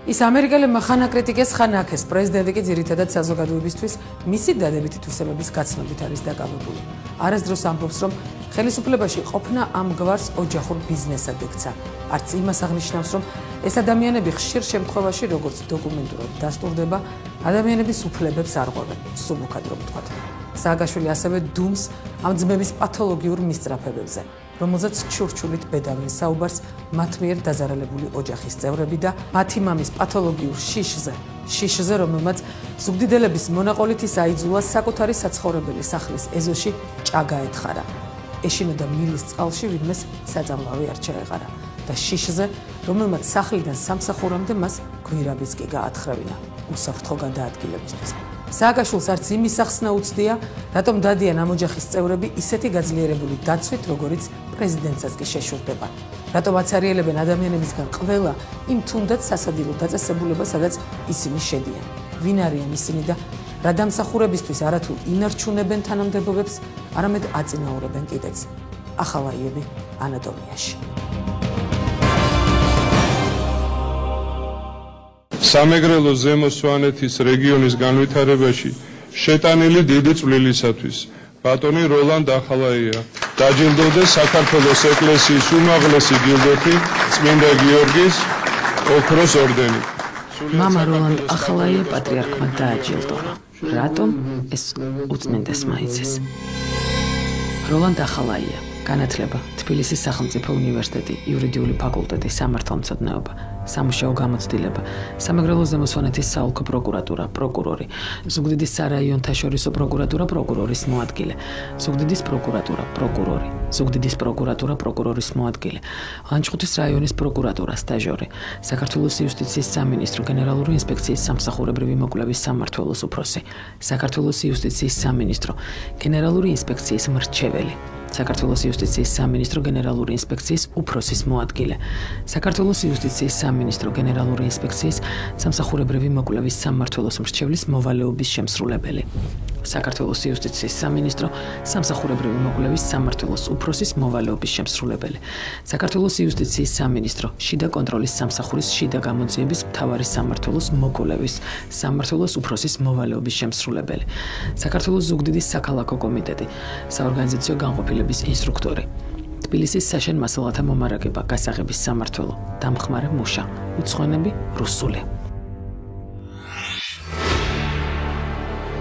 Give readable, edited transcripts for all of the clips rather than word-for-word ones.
ის ამერიკელებმა ხან აკრიტიკეს, ხან აქეს. პრეზიდენტი კი ძირითადად საზოგადოებისთვის მისი დადებითი თვისებების გაცნობით არის დაკავებული. არასდროს ამბობს, რომ ხელისუფლებაში ყოფნა ამ გვარს ოჯახურ ბიზნესად ექცა. არც იმას აღნიშნავს, რომ ეს ადამიანები ხშირ შემთხვევაში, როგორც დოკუმენტურად დასტურდება, ადამიანების უფლებებს არ ღვევენ, სულუქად რომ ვთქვათ. სააკაშვილი ასევე დუმს ამ ძმების პათოლოგიურ მისწრაფებებზე, რომელზეც ჩურჩულით ბედავენ საუბარს მათ მიერ დაზარალებული ოჯახის წევრები და მათი მამის პათოლოგიურ შიშზე, რომელმაც ზუგდიდელების მონაყოლით ის აიძულა საკუთარი საცხოვრებელი სახლის ეზოში ჭაგა ეთხარა. ეშინოდა მილის წყალში, ვინმეს საწამლავი არ ჩაეყარა და შიშზე, რომელმაც სახლიდან სამსახურამდე მას გვირაბიც კი გაათხრევინა უსაფრთხო გადაადგილებისთვის. სააკაშვილს არც იმის ახსნა უცდია, რატომ დადიან ამ ოჯახის წევრები ისეთი გაძლიერებული დაცვით, როგორიც პრეზიდენტსაც კი შეშურდება. რატომ აცარიელებენ ადამიანებისგან ყველა იმ თუნდაც სასადილო დაწესებულებას, სადაც ისინი შედიან. ვინ არიან ისინი და რა დამსახურებისთვის არათუ ინარჩუნებენ თანამდებობებს, არამედ აწინაურებენ კიდეც. ახალაიები ანატომიაში. სამეგრელო ზემო სვანეთის რეგიონის განვითარებაში შეტანილი დიდი წვლილისათვის ბატონი როლანდ ახალაია დაჯილდოვდეს საქართველოს ეკლესიის უმაღლესი ჯილდოთი წმინდა გიორგის ოქროს ორდენით. მამა როლანდ ახალაია პატრიარქმა დააჯილდოვა. რატომ? ეს უწმინდესმა იცის. როლანდ ახალაია განათლება თბილისის სახელმწიფო უნივერსიტეტი, იურიდიული ფაკულტეტი, სამართალმცოდნეობა, სამუშაო გამოცდილება, სამეგრელო ზემო სვანეთის საოლქო პროკურატურა, პროკურორი, ზუგდიდის სარაიონთაშორისო პროკურატურა, პროკურორის მოადგილე, ზუგდიდის პროკურატურა, პროკურორი, ზუგდიდის პროკურატურა, პროკურორის მოადგილე, ლანჩხუთის რაიონის პროკურატურა, სტაჟორი, საქართველოს იუსტიციის სამინისტრო, გენერალური ინსპექციის სამსახურებრივი მოკვლევის სამმართველოს უფროსი, საქართველოს იუსტიციის სამინისტრო, გენერალური ინსპექციის მრჩეველი, საქართველოს იუსტიციის სამინისტრო გენერალური ინსპექციის უფროსის მოადგილე, საქართველოს იუსტიციის სამინისტრო გენერალური ინსპექციის სამსახურებრივი მოკვლევის სამმართველოს მრჩევლის მოვალეობის შემსრულებელი, საქართველოს იუსტიციის სამინისტრო სამსახურებრივი მოკვლევის სამმართველოს უფროსის მოვალეობის შემსრულებელი, საქართველოს იუსტიციის სამინისტრო შიდა კონტროლის სამსახურის შიდა გამოძიების მთავარი სამმართველოს მოკვლევის სამმართველოს უფროსის მოვალეობის შემსრულებელი, საქართველოს ზუგდიდის საქალაქო კომიტეტი, საორგანიზაციო განყოფილების ინსტრუქტორი, თბილისის საშენ მასალათა მომარაგება, გასაღების სამმართველო, დამხმარე მუშა, უცხოენები, რუსული.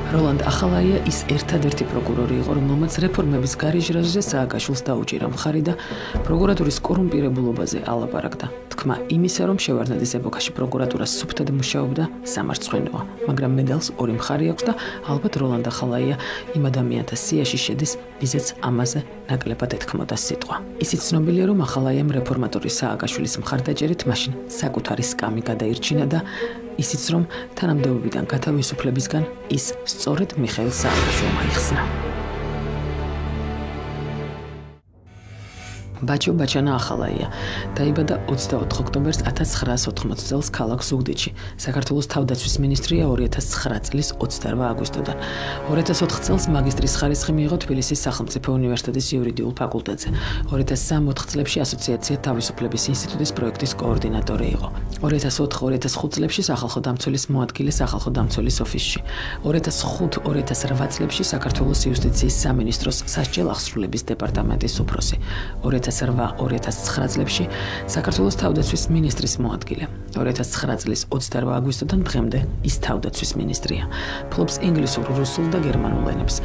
როლანდ ახალაია ის ერთადერთი პროკურორი იყო, რომელმაც რეფორმების გარეჟრაზე სააკაშვილს დაუჭირა მხარი და პროკურატურის კორუმპირებულობაზე ალაპარაკდა. თქმა იმისა, რომ შევარდნაძის ეპოქაში პროკურატურა სუფთად მუშაობდა, სამარცხვინოა, მაგრამ მედალს ორი მხარე აქვს და ალბათ როლანდ ახალაია იმ ადამიანთა სიაში შედის, ვიზეც ამაზე ნაკლებად ეთქმოდა სიტყვა. ისიც ცნობილია, რომ ახალაიამ რეფორმატორი სააკაშვილის მხარდაჭერით მაშინ საკუთარი სკამი გადაირჩინა და ისიც რომ თანამდებობიდან გათავისუფლებისგან ის სწორედ მიხეილ სააკაშვილმა იხსნა. ბაჩო ბაჩანა ახალაია დაიბადა 24 ოქტომბერს 1980 წელს ქალაქ ზუგდიდში. საქართველოს თავდაცვის მინისტრია 2009 წლის 28 აგვისტოდან. 2004 წელს მაგისტრის ხარისხი მიიღო თბილისის სახელმწიფო უნივერსიტეტის იურიდიულ ფაკულტეტზე. 2003-4 წლებში ასოციაცია თავისუფლების ინსტიტუტის პროექტის კოორდინატორი იყო. 2004-2005 წლებში სახალხო დამცველის მოადგილე სახალხო დამცველის ოფისში. 2005-2008 წლებში საქართველოს იუსტიციის სამინისტროს სასჯელ აღსრულების დეპარტამენტის უფროსი. 2008-2009 წლებში საქართველოს თავდაცვის მინისტრის მოადგილე. 2009 წლის 28 აგვისტოდან დღემდე ის თავდაცვის მინისტრია. ფლობს ინგლისურ, რუსულ და გერმანულ ენებს.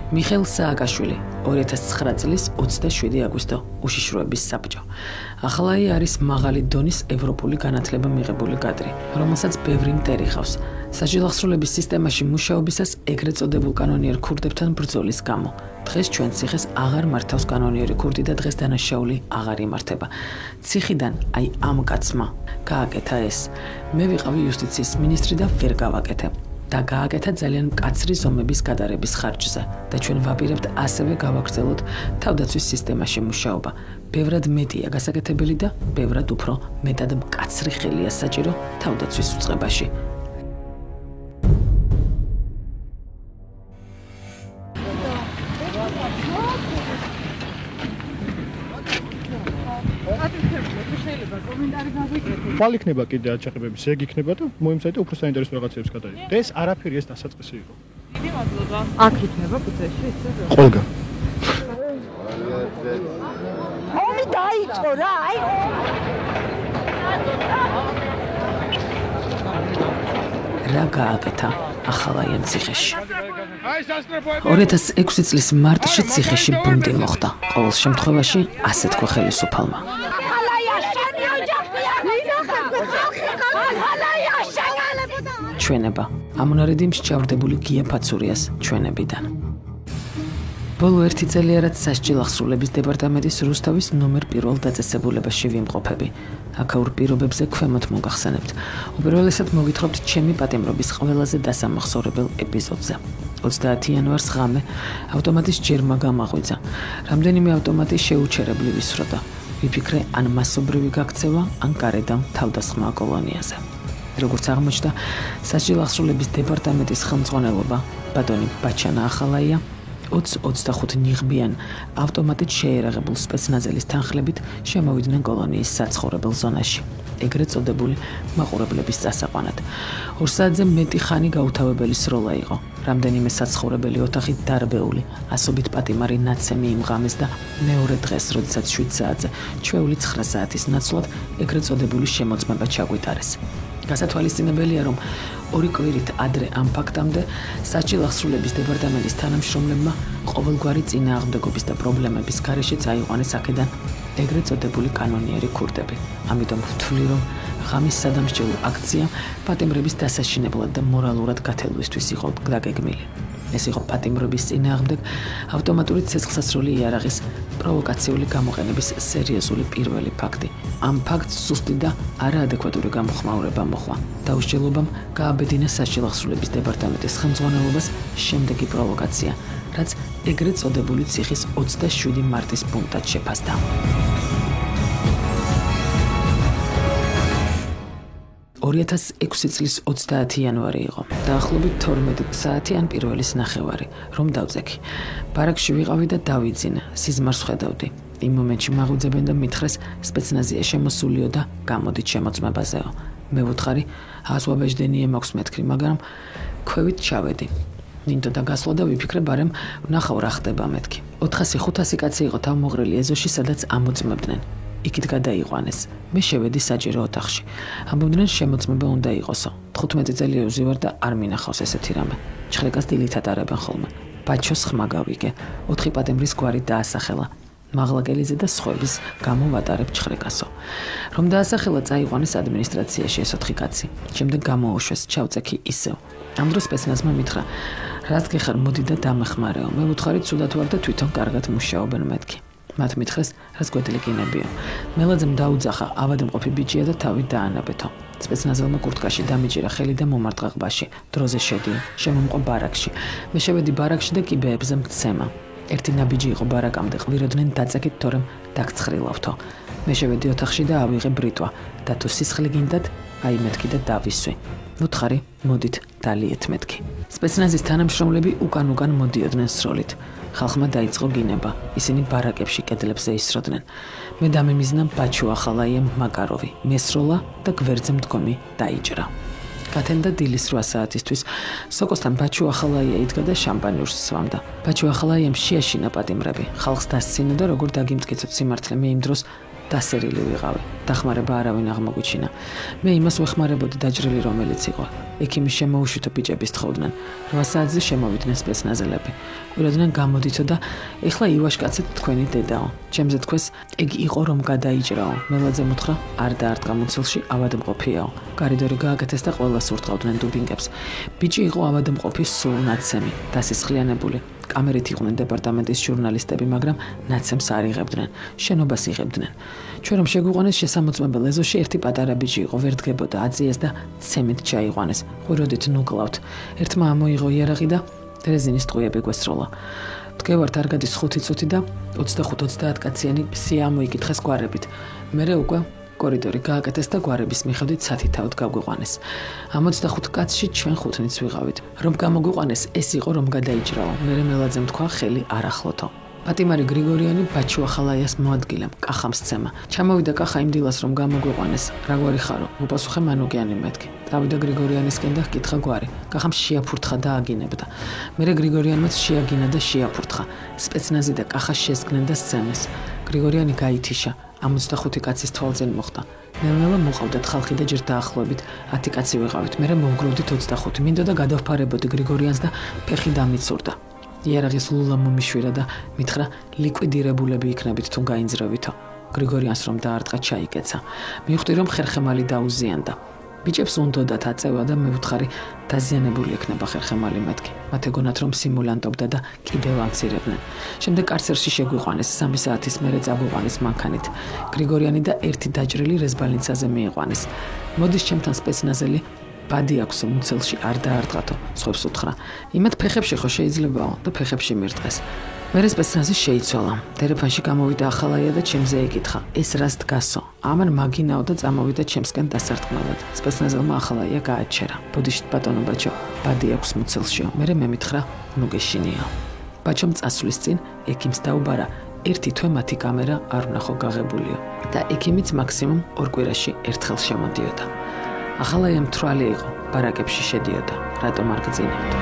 მიხეილ სააკაშვილი 2009 წლის 27 აგვისტო უშიშროების საბჭო. ახალაია არის მაღალი დონის ევროპული განათლება მიღებული კადრი, რომელსაც ბევრი მტერი ხავს. სასჯელ აღსრულების სისტემაში მუშაობისას ეგრეთ წოდებულ კანონიერ ქურდებთან ბრძოლის გამო. დღეს ჩვენ ციხეს აღარ მართავს კანონიერი ქურდი და დღეს დანაშაული აღარ იმართება. ციხიდან აი ამ კაცმა გააკეთა ეს. მე ვიყავი იუსტიციის მინისტრი და ვერ გავაკეთე. და გააკეთა ძალიან მკაცრი ზომების გადარების ხარჯზე და ჩვენ ვაპირებთ ასევე გავაგრძელოთ თავდაცვის სისტემაში მუშაობა. ბევრად მეტია გასაკეთებელი და ბევრად უფრო მეტად მკაცრი ხელია საჭირო თავდაცვის უწყებაში. კომენტარი გავიკეთე. ხვალ იქნება კიდე აჯანყებების ეგ იქნება და მოიმზადეთ უფრო საინტერესო რაღაცებს გადაიდეთ. და ეს არაფერი ეს დასაწყისი იყო. დიდი მადლობა. აქ იქნება ბუთეში ისე. ყველგან. ომი დაიწყო რა, აი. რა გააკეთა ახალაიამ ციხეში. 2006 წლის მარტში ციხეში ბუნდი მოხდა. ყოველ შემთხვევაში ასე თქვა ხელისუფალმა. ჩვენება. ამონარიდი მსჯავრდებული გია ფაცურიას ჩვენებიდან. ბოლო 1 წელი არად სასჯელ ახსრულების დეპარტამენტის რუსთავის ნომერ 1 დაწესებულებაში ვიმყოფები. აქაურ პირობებზე ქვემოთ მოგახსენებთ. უპირველესად მოგითხრობთ ჩემი პატიმრობის ყველაზე დასამახსოვრებელ ეპიზოდზე. 30 იანვარს ღამე ავტომატის ჯერმა გამაღვიძა. რამდენიმე ავტომატი შეუჩერებლი ვისროდა. ვიფიქრე, ან მასობრივი გაქცევა, ან გარედან თავდასხმა კოლონიაზე. როგორც აღმოჩნდა, სასჯელ ახსრულების დეპარტამენტის ხელმძღვანელობა ბატონი ბაჩანა ახალაია 20-25 ნიღბიან ავტომატით შეერაღებულ სპეცნაზელის თანხლებით შემოვიდნენ კოლონიის საცხოვრებელ ზონაში, ეგრეთ წოდებული მაყურებლების წასაყვანად. 2 საათზე მეტი ხანი გაუთავებელი სროლა იყო. რამდენიმე საცხოვრებელი ოთახი დარბეული, ასობით პატიმარი ნაცემი იმღამეს და მეორე დღეს, როდესაც 7 საათზე ჩვეული 9 საათის ნაცვლად ეგრეთ წოდებული შემოწმება ჩაგვიტარეს. გასათვალისწინებელია, რომ 2 კვირით ადრე ამ ფაქტამდე სასჯელ ახსრულების დეპარტამენტის თანამშრომლებმა ყოველგვარი წინააღმდეგობის და პრობლემების გარეშეც აიყვანეს აქედან ეგრეთ წოდებული კანონიერი ქურდები. ამიტომ ვთვლი, რომ ღამის სადამსჯელო აქცია პატიმრების დასაშინებლად და მორალურად გათელვისთვის იყო დაგეგმილი. ეს იყო პატიმრობის წინააღმდეგ ავტომატური ცეცხლსასროლი იარაღის პროვოკაციული გამოყენების სერიოზული პირველი ფაქტი. ამ ფაქტს სუსტი და არაადეკვატური გამოხმაურება მოხდა. დაუსჯელობამ გააბედინა სასჯელ ახსრულების დეპარტამენტის ხელმძღვანელობას შემდეგი პროვოკაცია, რაც ეგრეთ წოდებული ციხის 27 მარტის პუნქტად შეფასდა. $2006 წლის 30 იანვარი იყო. დაახლოებით 12 საათი ან პირველის ნახევარი, რომ დავწექი. ბარაკში ვიყავი და დავიძინა, სიზმარს ხედავდი. იმ მომენტში მაღვიძებენ და მითხრეს სპეცნაზია შემოსულიო და გამოდით შემოწმებაზეო. მე ვუთხარი, აზვაბეჯდენიე მაქვს მეთქრი, მაგრამ ქვევით ჩავედი. ნინდო და გასვლა და ვიფიქრე, ბარემ ვნახავ რა ხდება მეთქი. 400-500 კაცი იყო თავმოღრილი ეზოში, სადაც ამოწმებდნენ. იქით გადაიყვანეს. მე შევედი საჯერო ოთახში. ამბობდნენ შემოწმება უნდა იყოსო. 15 წელია ვზივარ და არ მინახავს ესეთი რამე. ჩხრეკას დილით ატარებენ ხოლმე. ბაჩოს ხმა გავიგე. 4 პატიმრის გვარი დაასახელა. მაღლაკელიძე და სხვების გამო ვატარებ ჩხრეკასო. რომ დაასახელა წაიყვანეს ადმინისტრაციაში ეს 4 კაცი. შემდეგ გამოუშვეს, ჩავწექი ისევ. ამ დროს სპეცნაზმა მითხრა, რაც გეხარ მოდი და დამეხმარეო. მე ვუთხარი ცუდად ვარ და თვითონ კარგად მუშაობენ მეთქი. მათ მითხრეს, რაც გვედილი კინებიო. მელაძემ დაუძახა ავადმყოფი ბიჭია და თავი დაანაბეთო. სპეცნაზელმა კურტკაში დამიჭირა ხელი და მომარტყა ყბაში. დროზე შედი, შემომყო ბარაკში. მე შევედი ბარაკში და კიბეებზე მცემა. ერთი ნაბიჯი იყო ბარაკამდე, ყვიროდნენ დაწეკით, თორემ დაგცხრილავთო. მე შევედი ოთახში და ავიღე ბრიტვა და თუ სისხლი გინდათ, აი მეთქი და დავისვი. ვუთხარი, მოდით დალიეთ მეთქი. სპეცნაზის თანამშრომლები უკან მოდიოდნენ სროლით. ხალხმა დაიწყო გინება. ისინი ბარაკებში კედლებზე ისროდნენ. მე დამემიზნა ბაჩო ახალაიამ მაკაროვი. მესროლა და გვერდზე მდგომი დაიჭრა. გათენდა დილის 8 საათისთვის. სოკოსთან ბაჩო ახალაია იდგა და შამპანიურს სვამდა. ბაჩო ახალაიამ შეაშინა პატიმრები. ხალხს დასცინა და როგორ დაგიმტკიცოთ სიმართლე, მე იმ დროს დასერილი ვიყავი. დახმარება არავინ აღმოგვიჩინა. მე იმას ვეხმარებოდი დაჭრილი რომელიც იყო. ექიმის შემოუშვითო ბიჭების თხოვდნენ. 8 საათზე შემოვიდნენ სპეცნაზელები. ყვიროდნენ გამოდითო და ეხლა ივაშკაცეთ თქვენი დედაო. ჩემზე თქვეს, ეგ იყო რომ გადაიჭრაო. მელაძე მუთხრა, არ დაარტყა მუცელში ავადმყოფიაო. კარიდორი გააკეთეს და ყველას ურტყავდნენ დუბინგებს. ბიჭი იყო ავადმყოფი სულ ნაცემი, დასისხლიანებული. კამერით იყვნენ დეპარტამენტის ჟურნალისტები, მაგრამ ნაცემს არ იღებდნენ, შენობას იღებდნენ. ჩვენ რომ შეგვიყვანეს შესამოწმებელ ეზოში ერთი პატარა ბიჭი იყო, ვერ დგებოდა, აწიეს და ცემით ჩაიყვანეს. ყვიროდით ნუკლავთ. ერთმა ამოიღო იარაღი და რეზინის ტყუები გვესროლა. დგევართ არ გადის 5 წუთი და 25-30 კაციანი სია ამოიკითხეს გვარებით. მერე უკვე კორიდორი გააკეთეს და გვარების მიხედვით სათითაოდ გაგვიყვანეს. ამ 25 კაცში ჩვენ 5-ნიც ვიყავით. რომ გამოგვიყვანეს, ეს იყო რომ გადაიჭრაო. მერე მელაძემ თქვა, ხელი არ ახლოთო. პატიმარი გრიგორიანი ბაჩო ახალაიას მოადგილა კახამ სცემა. ჩამოვიდა კახა იმ დილას რომ გამოგვიყვანეს. რაგვარი ხარო? უპასუხე მანუკიანი მეთქი. დავიდა გრიგორიანისკენ და ჰკითხა გვარი. კახამ შეაფურთხა და აგინებდა. მერე გრიგორიანმაც შეაგინა და შეაფურთხა. სპეცნაზი და კახა შესგნენ და სცემეს. გრიგორიანი გაითიშა. 65 კაცის თვალწინ მოხდა. ნელ-ნელა მოყავდათ ხალხი და ჯერ დაახლოებით 10 კაცი ვიყავით. მერე მოვგროვდით 25. მინდოდა გადავფარებოდი გრიგორიანს და ფეხი დამიცურდა. იარაღის ლულა მომიშვირა და მითხრა ლიკვიდირებულები იქნებით თუ გაინძრევითო. გრიგორიანს რომ დაარტყა ჩაიკეცა. მივხვდი რომ ხერხემალი დაუზიანდა. ბიჭებს უნდოდათ აწევა და მივუთხარი დაზიანებული ექნება ხერხემალი მეთქი. მათ ეგონათ რომ სიმულანტობდა და კიდევ ამცირებდნენ. შემდეგ კარცერში შეგვიყვანეს 3 საათის მერე წაგვიყვანეს მანქანით. გრიგორიანი და ერთი დაჭრილი რეზბალინცაზე მიიყვანეს. მოდის ჩემთან სპეცნაზელი ბადი აქვს მუცელში არ დაარტყათო, სხვებს უთხრა. იმათ ფეხებში ხო შეიძლებაო და ფეხებში მირტყეს. მერე სპეცნაზი შეიცვალა. ტელეფონში გამოვიდა ახალაია და ჩემზე ეკითხა, ეს რას დგასო? ამან მაგინაო და წამოვიდა ჩემსკენ დასარტყმელად. სპეცნაზელმა ახალაია გააჩერა. ბოდიშით ბატონო ბაჩო, ბადი აქვს მუცელშიო. მერე მე მითხრა, ნუ გეშინიო. ბაჩომ წასვლის წინ ექიმს დაუბარა, ერთი თვე მათი კამერა არ ვნახო გაღებულიო და ექიმიც მაქსიმუმ 2 კვირაში ერთხელ შემოდიოდა. ახალაია მთვრალი იყო, ბარაკებში შედიოდა, რატომ არ გძინავდა.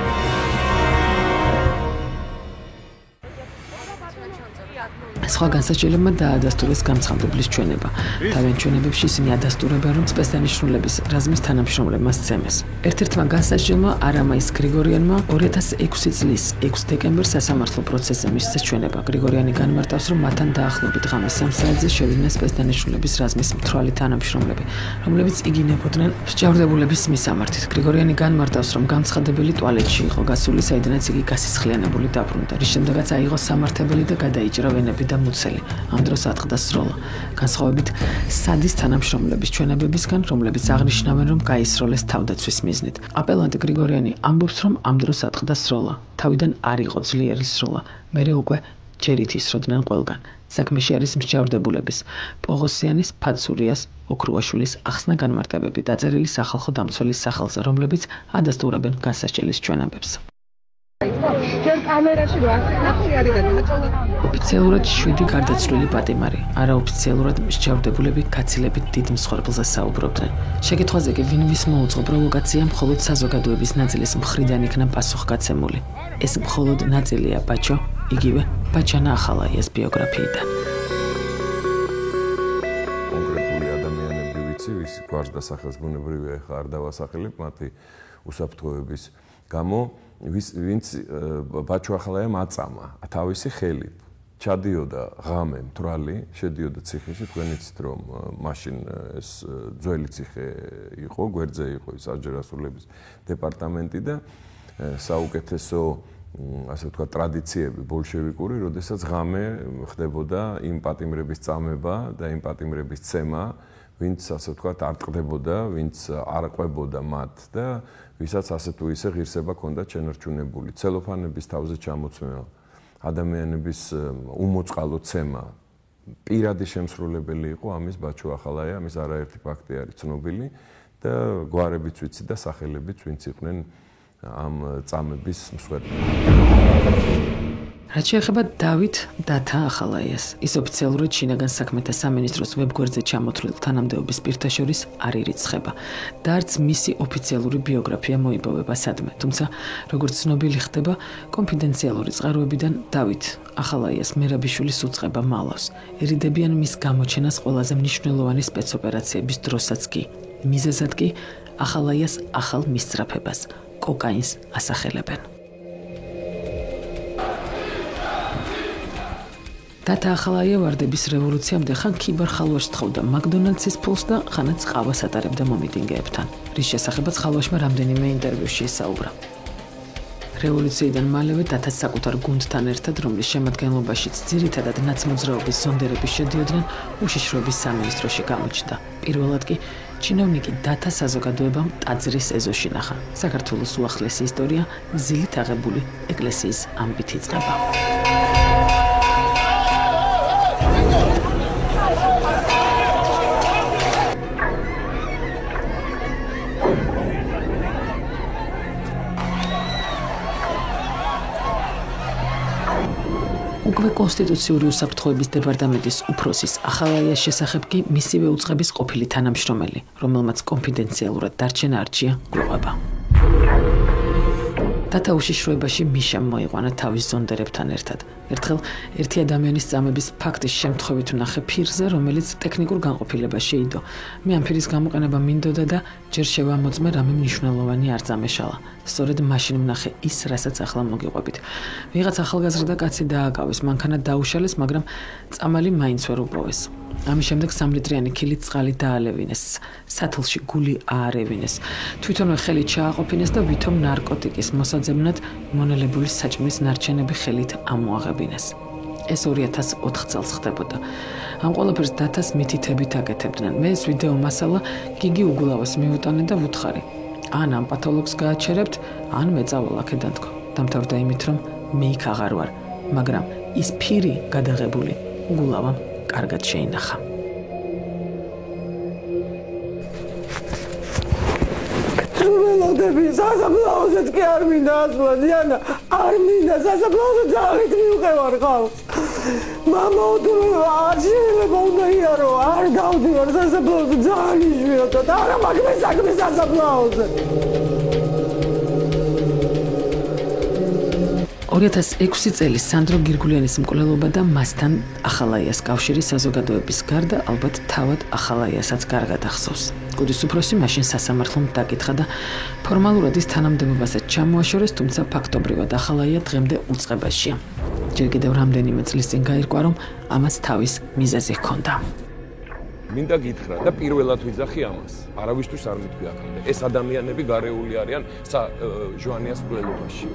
სხვა განსაჭირებლად დაადასტურეს გამცხადებლის ჩვენება. თავენ ჩვენებებში ისინი ადასტურებენ, რომ სპეცდანიშნულების რაზმის თანამშრომლებმა სცემეს. ერთ-ერთმა განსაჭირებელმა არამაის გრიგორიანმა 2006 წლის 6 დეკემბერს სასამართლო პროცესზე მისცეს ჩვენება. გრიგორიანი განმარტავს, რომ მათთან დაახლოებით ღამის 3 საათზე შევიდნენ სპეცდანიშნულების რაზმის მთვრალი თანამშრომლები, რომლებიც იგინებოდნენ მსჯავრდებულების მისამართით. გრიგორიანი განმარტავს, რომ გამცხადებელი ტუალეტში იყო გასული, საიდანაც იგი გასისხლიანებული დაბრუნდა, რის შემდეგაც აიღო სამართებელი და გადაიჭრა ვენები და მუცელი. ამ დროს ატყდა სროლა. განსხვავებით სადის თანამშრომლების ჩვენებებისგან, რომლებიც აღნიშნავენ, რომ გაისროლეს თავდაცვის მიზნით. აპელანტი გრიგორიანი ამბობს, რომ ამ დროს ატყდა სროლა. თავიდან არ იყო ძლიერი სროლა. მერე უკვე ჯერით ისროდნენ ყველგან. საქმეში არის მსჯავრდებულების პოღოსიანის, ფაცურიას, ოქრუაშვილის ახსნა განმარტებები დაწერილი სახალხო დამცველის სახელზე, რომლებიც ადასტურებენ განსაჭრელის ჩვენებებს. ჩვენ კამერაში რა არის გადაწყვეტილი? ოფიციალურად 7 გარდაცვლილი პატიმარი, არაოფიციალურად მსჯავრდებულები გაცილებით დიდ მსხვერპლზე საუბრობდნენ. შეკითხვაზე კი ვინ ვის მოუწყო პროვოკაცია, მხოლოდ საზოგადოების ნაწილის მხრიდან იქნა პასუხგაცემული. ეს მხოლოდ ნაწილია ბაჩო, იგივე ბაჩანა ახალაიას ბიოგრაფიიდან. კონკრეტული ადამიანები ვიცი, ვისი გვარს და სახელს ბუნებრივია, ახლა არ დავასახელებ მათი უსაფრთხოების გამო. ვინც ბაჩო ახალაიამ აწამა თავისი ხელით. ჩადიოდა ღამე მთვრალი, შედიოდა ციხეში, თქვენ იცით რომ მაშინ ეს ძველი ციხე იყო, გვერდზე იყო ის აჯერასულების დეპარტამენტი და საუკეთესო ასე ვთქვათ ტრადიციები ბოლშევიკური, როდესაც ღამე ხდებოდა იმ პატიმრების წამება და იმ პატიმრების ცემა, ვინც ასე ვთქვათ არ ტყდებოდა, ვინც არ ყვებოდა მათ და ვისაც ასე თუ ისე ღირსება ჰქონდა შენარჩუნებული. ცელოფანების თავზე ჩამოცმევა, ადამიანების უმოწყალო ცემა, პირადი შემსრულებელი იყო ამის ბაჩო ახალაია, ამის არაერთი ფაქტი არის ცნობილი და გვარებიც ვიცი და სახელებიც ვინც იყვნენ ამ წამების მსხვერპლები. რაც შეეხება დავით დათა ახალაიას, ის ოფიციალურად შინაგან საქმეთა სამინისტროს ვებგვერდზე ჩამოთვლილ თანამდებობის პირთა შორის არ ირიცხება და არც მისი ოფიციალური ბიოგრაფია მოიპოვება სადმე. თუმცა, როგორც ცნობილი ხდება, კონფიდენციალური წყაროებიდან დავით ახალაიას მერაბიშვილის უწყება მალავს. ერიდებიან მის გამოჩენას ყველაზე მნიშვნელოვანი სპეცოპერაციების დროსაც კი. მიზეზად კი ახალაიას ახალ მისწრაფებას, კოკაინს ასახელებენ. დათა ახალაია ვარდების რევოლუციამდე ხან ქიბარ ხალვაშს თხოვდა მაკდონალდსის ფულს და ხანაც ყავას ატარებდა მომიტინგეებთან. რის შესახებაც ხალვაშმა რამდენიმე ინტერვიუში ისაუბრა. რევოლუციიდან მალევე დათას საკუთარ გუნდთან ერთად, რომლის შემადგენლობაშიც ძირითადად ნაცმოძრაობის ზონდერები შედიოდნენ, უშიშროების სამინისტროში გამოჩნდა. პირველად კი ჩინოვნიკი დათა საზოგადოებამ ტაძრის ეზოში ნახა. საქართველოს უახლესი ისტორია ზილით აღებული ეკლესიის ამბით იწყება. უკვე კონსტიტუციური უსაფრთხოების დეპარტამენტის უფროსის ახალაიას შესახებ კი მისივე უწყების ყოფილი თანამშრომელი, რომელმაც კონფიდენციალურად დარჩენა არჩია გლოვება. დატა უშიშროებაში მიშამ მოიყვანა თავის ზონდერებთან ერთად. ერთხელ ერთი ადამიანის წამების ფაქტის შემთხვევით ვნახე ფირზე, რომელიც ტექნიკურ განყოფილებაში იდო. მე ამ ფირის გამოყენება მინდოდა და ჯერ შევამოწმე რამე მნიშვნელოვანი არ წამეშალა. სწორედ მაშინ ვნახე ის, რასაც ახლა მოგიყვებით. ვიღაც ახალგაზრდა კაცი დააკავეს, მანქანა დაუშალეს, მაგრამ წამალი მაინც ვერ უპოვეს. ამის შემდეგ 3 ლიტრიანი ქილით წყალი დაალევინეს, სათლში გული აარევინეს, თვითონვე ხელი ჩააყოფინეს და ვითომ ნარკოტიკის მოსაძებნად მონელებული საჭმლის ნარჩენები ხელით ამოაღებინეს. ეს 2004 წელს ხდებოდა. ამ ყველაფერს დათას მითითებით აკეთებდნენ. მე ეს ვიდეო მასალა გიგი უგულავას მივუტანე და ვუთხარი. ან ამ პათოლოგს გააჩერებთ, ან მეწავალ აქედან თქო. დამთავრდა იმით, რომ მე იქ აღარ ვარ, მაგრამ ის ფირი გადაღებული უგულავამ კარგად შეინახა. ველოდები სასაფლაოზე კი არ მინდა ასვლა დიანა, არ მინდა სასაფლაოზე ძალით მივყევარ ხალხს. მამა უდროა არ შეიძლება უნდა იარო, არ გავდივარ სასაფლაოზე ძალიან იშვიათად, არა მაგმე საქმე სასაფლაოზე. 2006 წელი სანდრო გირგულიანის მკვლელობა და მასთან ახალაიას კავშირის საზოგადოების გარდა ალბათ თავად ახალაიასაც კარგად ახსოვს. კუდის უფროსი მაშინ სასამართლომ დაკითხა და ფორმალურად ის თანამდებობასაც ჩამოაშორეს, თუმცა ფაქტობრივად ახალაია დღემდე უწყებაშია. ჯერ კიდევ რამდენიმე წლის წინ გაირკვა, რომ ამას თავის მიზეზი ჰქონდა. მინდა გითხრა და პირველად ვიძახი ამას. არავისთვის არ მითქვი აქამდე. ეს ადამიანები გარეული არიან ჟვანიას მკვლელობაში.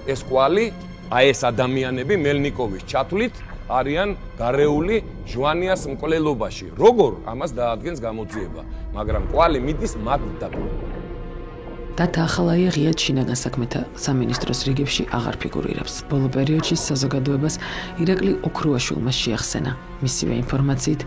ეს კვალი, ეს ადამიანები მელნიკოვის ჩათვლით არიან გარეული ჟვანიას მკვლელობაში. როგორ ამას დაადგენს გამოძიება, მაგრამ კვალი მიდის მათთან. დატა ახალაია ღიად შინაგან საქმეთა სამინისტროს რიგებში აღარ ფიგურირებს. ბოლო პერიოდში საზოგადოებას ირაკლი ოქრუაშვილმა შეახსენა. მისივე ინფორმაციით,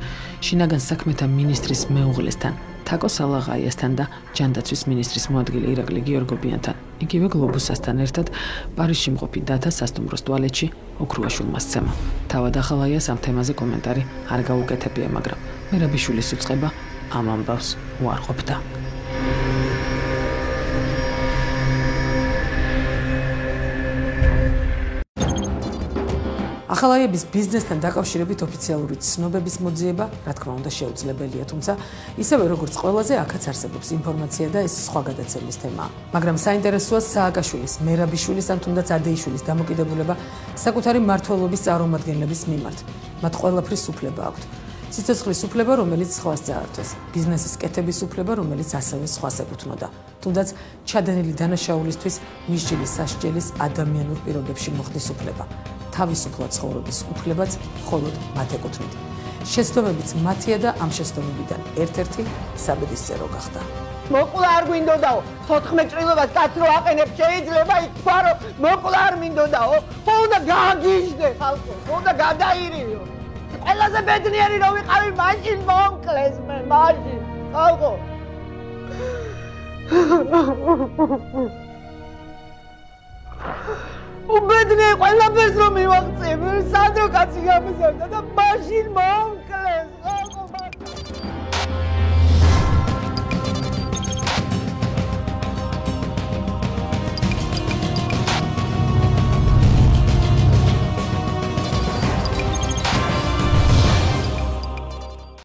შინაგან საქმეთა მინისტრის მეუღლესთან, თაკო სალაღაიასთან და ჯანდაცვის მინისტრის მოადგილე ირაკლი გიორგობიანთან, იგივე გლობუსასთან ერთად პარიზში მყოფი დატა სასტუმროს ტუალეტში ოქრუაშვილმა სცემა. თავად ახალაიას ამ თემაზე კომენტარი არ გაუკეთებია, მაგრამ მერაბიშვილის უწყება ამ ამბავს უარყოფდა. ახალაიების ბიზნესთან დაკავშირებით ოფიციალური ცნობების მოძიება, რა თქმა უნდა, შეუძლებელია, თუმცა ისევე როგორც ყველაზე აქაც არსებობს ინფორმაცია და ეს სხვა გადაცემის თემაა. მაგრამ საინტერესოა სააკაშვილის, მერაბიშვილის ან თუნდაც ადეიშვილის დამოკიდებულება საკუთარი მმართველობის წარმომადგენლების მიმართ. მათ ყველაფრის უფლება აქვთ. სიცოცხლის უფლება, რომელიც სხვას წაართვეს, ბიზნესის კეთების უფლება, რომელიც ასევე სხვას ეკუთვნოდა. თუნდაც ჩადენილი დანაშაულისთვის მისჯილის სასჯელის ადამიანურ პირობებში მოხდის უფლება. თავისუფლად ცხოვრების უფლებაც მხოლოდ მათ ეკუთვნით. შეცდომებიც მათია და ამ შეცდომებიდან ერთ-ერთი საბედისწერო გახდა. მოკვლა არ გვინდოდაო, 14 ჭრილობას კაც რო აყენებ შეიძლება ითქვა რომ მოკვლა არ მინდოდაო, ხო უნდა გააგიჟდე ხალხო, ხო უნდა გადაირიო. ყველაზე ბედნიერი რომ ვიყავი მაშინ მომკლეს მე, მაშინ, ხალხო. უბედნიერი ყველაფერს რომ მივაღწევ, სანდრო კაცი გამიზარდა და მაშინ მომკლეს.